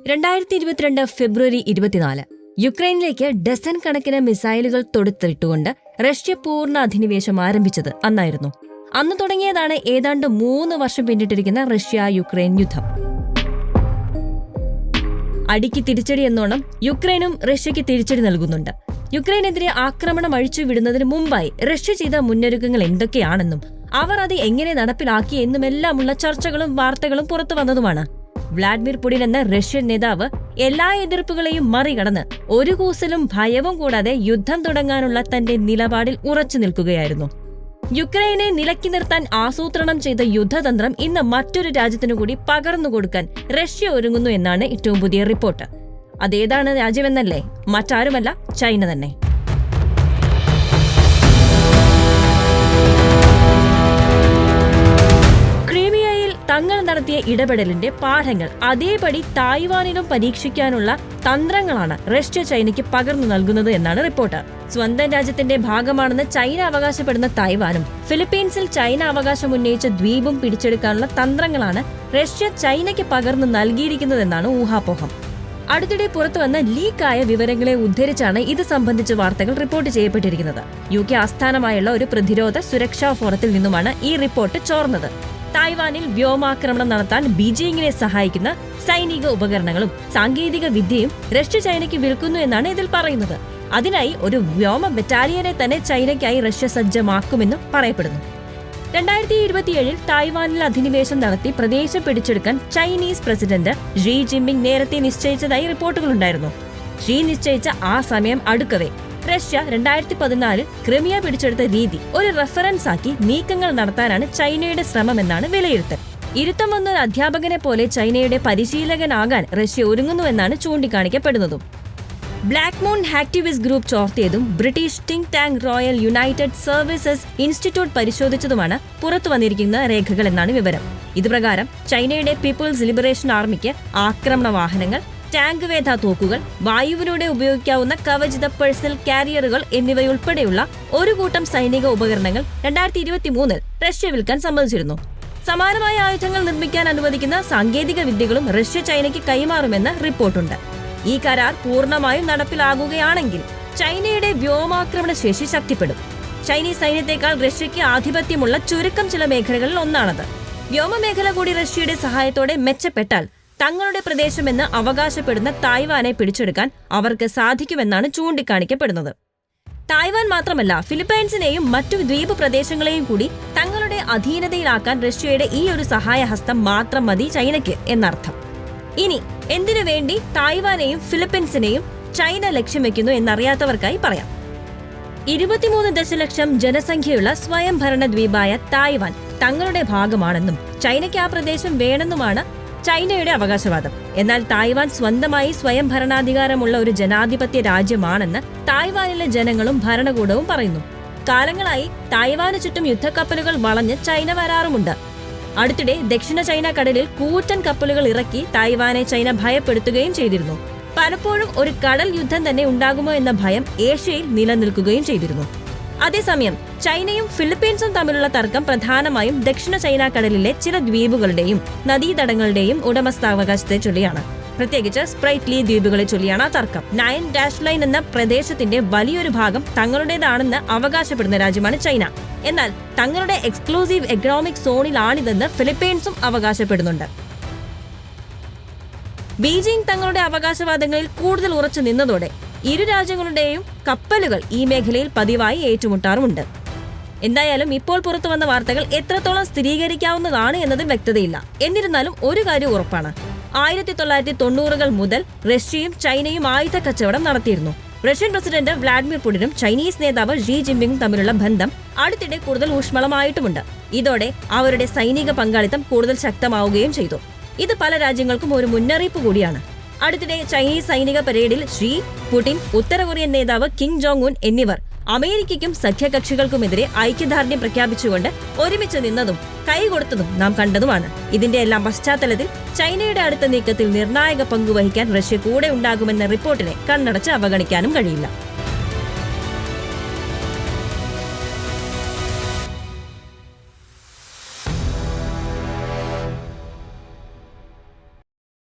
2022 ഫെബ്രുവരി 24 യുക്രൈനിലേക്ക് dozen കണക്കിന് മിസൈലുകൾ തൊടുത്തിട്ടുകൊണ്ട് Russia പൂർണ്ണ അധിനിവേശം ആരംഭിച്ചത് അന്നായിരുന്നു. അന്ന് തുടങ്ങിയതാണ് ഏതാണ്ട് 3 വർഷം പിന്നിട്ടിരിക്കുന്ന റഷ്യ യുക്രൈൻ യുദ്ധം. അടിക്ക് തിരിച്ചടി എന്നോണം യുക്രൈനും റഷ്യയ്ക്ക് തിരിച്ചടി നൽകുന്നുണ്ട്. യുക്രൈനെതിരെ ആക്രമണം അഴിച്ചുവിടുന്നതിന് മുമ്പായി റഷ്യ ചെയ്ത മുന്നൊരുക്കങ്ങൾ എന്തൊക്കെയാണെന്നും അവർ അത് എങ്ങനെ നടപ്പിലാക്കി എന്നുമെല്ലാമുള്ള ചർച്ചകളും വാർത്തകളും പുറത്തു വന്നതുമാണ്. വ്ളാഡിമിർ പുടിൻ എന്ന റഷ്യൻ നേതാവ് എല്ലാ എതിർപ്പുകളെയും മറികടന്ന് ഒരു കൂസലും ഭയവും കൂടാതെ യുദ്ധം തുടങ്ങാനുള്ള തന്റെ നിലപാടിൽ ഉറച്ചു നിൽക്കുകയായിരുന്നു. യുക്രൈനെ നിലക്കി നിർത്താൻ ആസൂത്രണം ചെയ്ത യുദ്ധതന്ത്രം ഇന്ന് മറ്റൊരു രാജ്യത്തിനു കൂടി പകർന്നുകൊടുക്കാൻ റഷ്യ ഒരുങ്ങുന്നു എന്നാണ് ഏറ്റവും പുതിയ റിപ്പോർട്ട്. അതേതാണ് രാജ്യമെന്നല്ലേ? മറ്റാരുമല്ല, ചൈന തന്നെ. തങ്ങൾ നടത്തിയ ഇടപെടലിന്റെ പാഠങ്ങൾ അതേപടി തായ്വാനിലും പരീക്ഷിക്കാനുള്ള തന്ത്രങ്ങളാണ് റഷ്യ ചൈനയ്ക്ക് പകർന്നു നൽകുന്നത് എന്നാണ് റിപ്പോർട്ട്. സ്വന്തം രാജ്യത്തിന്റെ ഭാഗമാണെന്ന് ചൈന അവകാശപ്പെടുന്ന തായ്വാനും ഫിലിപ്പീൻസിൽ ചൈന അവകാശം ഉന്നയിച്ച ദ്വീപും പിടിച്ചെടുക്കാനുള്ള തന്ത്രങ്ങളാണ് റഷ്യ ചൈനയ്ക്ക് പകർന്നു നൽകിയിരിക്കുന്നതെന്നാണ് ഊഹാപോഹം. അടുത്തിടെ പുറത്തുവന്ന ലീക്കായ വിവരങ്ങളെ ഉദ്ധരിച്ചാണ് ഇത് സംബന്ധിച്ച വാർത്തകൾ റിപ്പോർട്ട് ചെയ്യപ്പെട്ടിരിക്കുന്നത്. UK ആസ്ഥാനമായുള്ള ഒരു പ്രതിരോധ സുരക്ഷാ ഫോറത്തിൽ നിന്നുമാണ് ഈ റിപ്പോർട്ട് ചോർന്നത്. തായ്വാനിൽ വ്യോമാക്രമണം നടത്താൻ ബീജിംഗിനെ സഹായിക്കുന്ന സൈനിക ഉപകരണങ്ങളും സാങ്കേതിക വിദ്യയും റഷ്യ ചൈനയ്ക്ക് വിൽക്കുന്നു എന്നാണ് ഇതിൽ പറയുന്നത്. അതിനായി ഒരു വ്യോമ ബറ്റാലിയനെ തന്നെ ചൈനയ്ക്കായി റഷ്യ സജ്ജമാക്കുമെന്നും പറയപ്പെടുന്നു. 2027 തായ്വാനിൽ അധിനിവേശം നടത്തി പ്രദേശം പിടിച്ചെടുക്കാൻ ചൈനീസ് പ്രസിഡന്റ് ഷീ ജിൻപിങ് നേരത്തെ നിശ്ചയിച്ചതായി റിപ്പോർട്ടുകളുണ്ടായിരുന്നു. ഷീ നിശ്ചയിച്ച ആ സമയം അടുക്കവേ റഷ്യ 2014 ക്രിമിയ പിടിച്ചെടുത്ത രീതി ഒരു റെഫറൻസ് ആക്കി നീക്കങ്ങൾ നടത്താനാണ് ചൈനയുടെ ശ്രമമെന്നാണ് വിലയിരുത്തൽ. ഇരുത്തം വന്നൊരു അധ്യാപകനെ പോലെ ചൈനയുടെ പരിശീലകനാകാൻ റഷ്യ ഒരുങ്ങുന്നുവെന്നാണ് ചൂണ്ടിക്കാണിക്കപ്പെടുന്നതും. ബ്ലാക്ക് മൂൺ ആക്ടിവിസ്റ്റ് ഗ്രൂപ്പ് ചോർത്തിയതും British think tank Royal United Services Institute പരിശോധിച്ചതുമാണ് പുറത്തു വന്നിരിക്കുന്ന രേഖകൾ എന്നാണ് വിവരം. ഇതുപ്രകാരം ചൈനയുടെ പീപ്പിൾസ് ലിബറേഷൻ ആർമിക്ക് ആക്രമണ വാഹനങ്ങൾ, ടാങ്ക് വേധ തോക്കുകൾ, വായുവിലൂടെ ഉപയോഗിക്കാവുന്ന കവചിത പേഴ്സണൽ കാരിയറുകൾ എന്നിവയുൾപ്പെടെയുള്ള ഒരു കൂട്ടം സൈനിക ഉപകരണങ്ങൾ 2023 റഷ്യ വിൽക്കാൻ സമ്മതിച്ചിരുന്നു. സമാനമായ ആയുധങ്ങൾ നിർമ്മിക്കാൻ അനുവദിക്കുന്ന സാങ്കേതിക വിദ്യകളും റഷ്യ ചൈനയ്ക്ക് കൈമാറുമെന്ന് റിപ്പോർട്ടുണ്ട്. ഈ കരാർ പൂർണ്ണമായും നടപ്പിലാകുകയാണെങ്കിൽ ചൈനയുടെ വ്യോമാക്രമണ ശേഷി ശക്തിപ്പെടും. ചൈനീസ് സൈന്യത്തെക്കാൾ റഷ്യയ്ക്ക് ആധിപത്യമുള്ള ചുരുക്കം ചില മേഖലകളിൽ ഒന്നാണത്. വ്യോമമേഖല കൂടി റഷ്യയുടെ സഹായത്തോടെ മെച്ചപ്പെട്ടാൽ തങ്ങളുടെ പ്രദേശമെന്ന് അവകാശപ്പെടുന്ന തായ്വാനെ പിടിച്ചെടുക്കാൻ അവർക്ക് സാധിക്കുമെന്നാണ് ചൂണ്ടിക്കാണിക്കപ്പെടുന്നത്. തായ്വാൻ മാത്രമല്ല, ഫിലിപ്പൈൻസിനെയും മറ്റു ദ്വീപ് പ്രദേശങ്ങളെയും കൂടി തങ്ങളുടെ അധീനതയിലാക്കാൻ റഷ്യയുടെ ഈ ഒരു സഹായഹസ്തം മാത്രം മതി ചൈനയ്ക്ക് എന്നർത്ഥം. ഇനി എന്തിനു വേണ്ടി തായ്വാനെയും ഫിലിപ്പീൻസിനെയും ചൈന ലക്ഷ്യം വെക്കുന്നു എന്നറിയാത്തവർക്കായി പറയാം. 23 ദശലക്ഷം ജനസംഖ്യയുള്ള സ്വയംഭരണ ദ്വീപായ തായ്വാൻ തങ്ങളുടെ ഭാഗമാണെന്നും ചൈനയ്ക്ക് ആ പ്രദേശം വേണമെന്നുമാണ് ചൈനയുടെ അവകാശവാദം. എന്നാൽ തായ്വാൻ സ്വന്തമായി സ്വയം ഭരണാധികാരമുള്ള ഒരു ജനാധിപത്യ രാജ്യമാണെന്ന് തായ്വാനിലെ ജനങ്ങളും ഭരണകൂടവും പറയുന്നു. കാലങ്ങളായി തായ്വാന് ചുറ്റും യുദ്ധക്കപ്പലുകൾ വളഞ്ഞ് ചൈന വരാറുമുണ്ട്. അടുത്തിടെ ദക്ഷിണ ചൈന കടലിൽ കൂറ്റൻ കപ്പലുകൾ ഇറക്കി തായ്വാനെ ചൈന ഭയപ്പെടുത്തുകയും ചെയ്തിരുന്നു. പലപ്പോഴും ഒരു കടൽ യുദ്ധം തന്നെ ഉണ്ടാകുമോ എന്ന ഭയം ഏഷ്യയിൽ നിലനിൽക്കുകയും ചെയ്തിരുന്നു. അതേസമയം ചൈനയും ഫിലിപ്പീൻസും തമ്മിലുള്ള തർക്കം പ്രധാനമായും ദക്ഷിണ ചൈന കടലിലെ ചില ദ്വീപുകളുടെയും നദീതടങ്ങളുടെയും ഉടമസ്ഥാവകാശത്തെ ചൊല്ലിയാണ്. പ്രത്യേകിച്ച് സ്പ്രൈറ്റ്ലി ദ്വീപുകളെ ചൊല്ലിയാണ് ആ തർക്കം. 9-ലൈൻ എന്ന പ്രദേശത്തിന്റെ വലിയൊരു ഭാഗം തങ്ങളുടേതാണെന്ന് അവകാശപ്പെടുന്ന രാജ്യമാണ് ചൈന. എന്നാൽ തങ്ങളുടെ എക്സ്ക്ലൂസീവ് എക്കണോമിക് സോണിലാണിതെന്ന് ഫിലിപ്പീൻസും അവകാശപ്പെടുന്നുണ്ട്. ബീജിംഗ് തങ്ങളുടെ അവകാശവാദങ്ങളിൽ കൂടുതൽ ഉറച്ചു നിന്നതോടെ ഇരു രാജ്യങ്ങളുടെയും കപ്പലുകൾ ഈ മേഖലയിൽ പതിവായി ഏറ്റുമുട്ടാറുമുണ്ട്. എന്തായാലും ഇപ്പോൾ പുറത്തു വന്ന വാർത്തകൾ എത്രത്തോളം സ്ഥിരീകരിക്കാവുന്നതാണ് എന്നതിൽ വ്യക്തതയില്ല. എന്നിരുന്നാലും ഒരു കാര്യം ഉറപ്പാണ്, 1990കൾ മുതൽ റഷ്യയും ചൈനയും ആയുധ കച്ചവടം നടത്തിയിരുന്നു. റഷ്യൻ പ്രസിഡന്റ് വ്ളാഡിമിർ പുടിനും ചൈനീസ് നേതാവ് ഷീ ജിൻപിങ്ങും തമ്മിലുള്ള ബന്ധം അടുത്തിടെ കൂടുതൽ ഊഷ്മളമായിട്ടുമുണ്ട്. ഇതോടെ അവരുടെ സൈനിക പങ്കാളിത്തം കൂടുതൽ ശക്തമാവുകയും ചെയ്തു. ഇത് പല രാജ്യങ്ങൾക്കും ഒരു മുന്നറിയിപ്പ് കൂടിയാണ്. അടുത്തിടെ ചൈനീസ് സൈനിക പരേഡിൽ ഷീ, പുടിൻ, ഉത്തര കൊറിയൻ നേതാവ് കിം ജോങ് ഉൻ എന്നിവർ അമേരിക്കയ്ക്കും സഖ്യകക്ഷികൾക്കുമെതിരെ ഐക്യദാർഢ്യം പ്രഖ്യാപിച്ചുകൊണ്ട് ഒരുമിച്ച് നിന്നതും കൈകൊടുത്തതും നാം കണ്ടതുമാണ്. ഇതിന്റെ എല്ലാം പശ്ചാത്തലത്തിൽ ചൈനയുടെ അടുത്ത നീക്കത്തിൽ നിർണായക പങ്കുവഹിക്കാൻ റഷ്യ കൂടെ ഉണ്ടാകുമെന്ന റിപ്പോർട്ടിനെ കണ്ണടച്ച് അവഗണിക്കാനും കഴിയില്ല.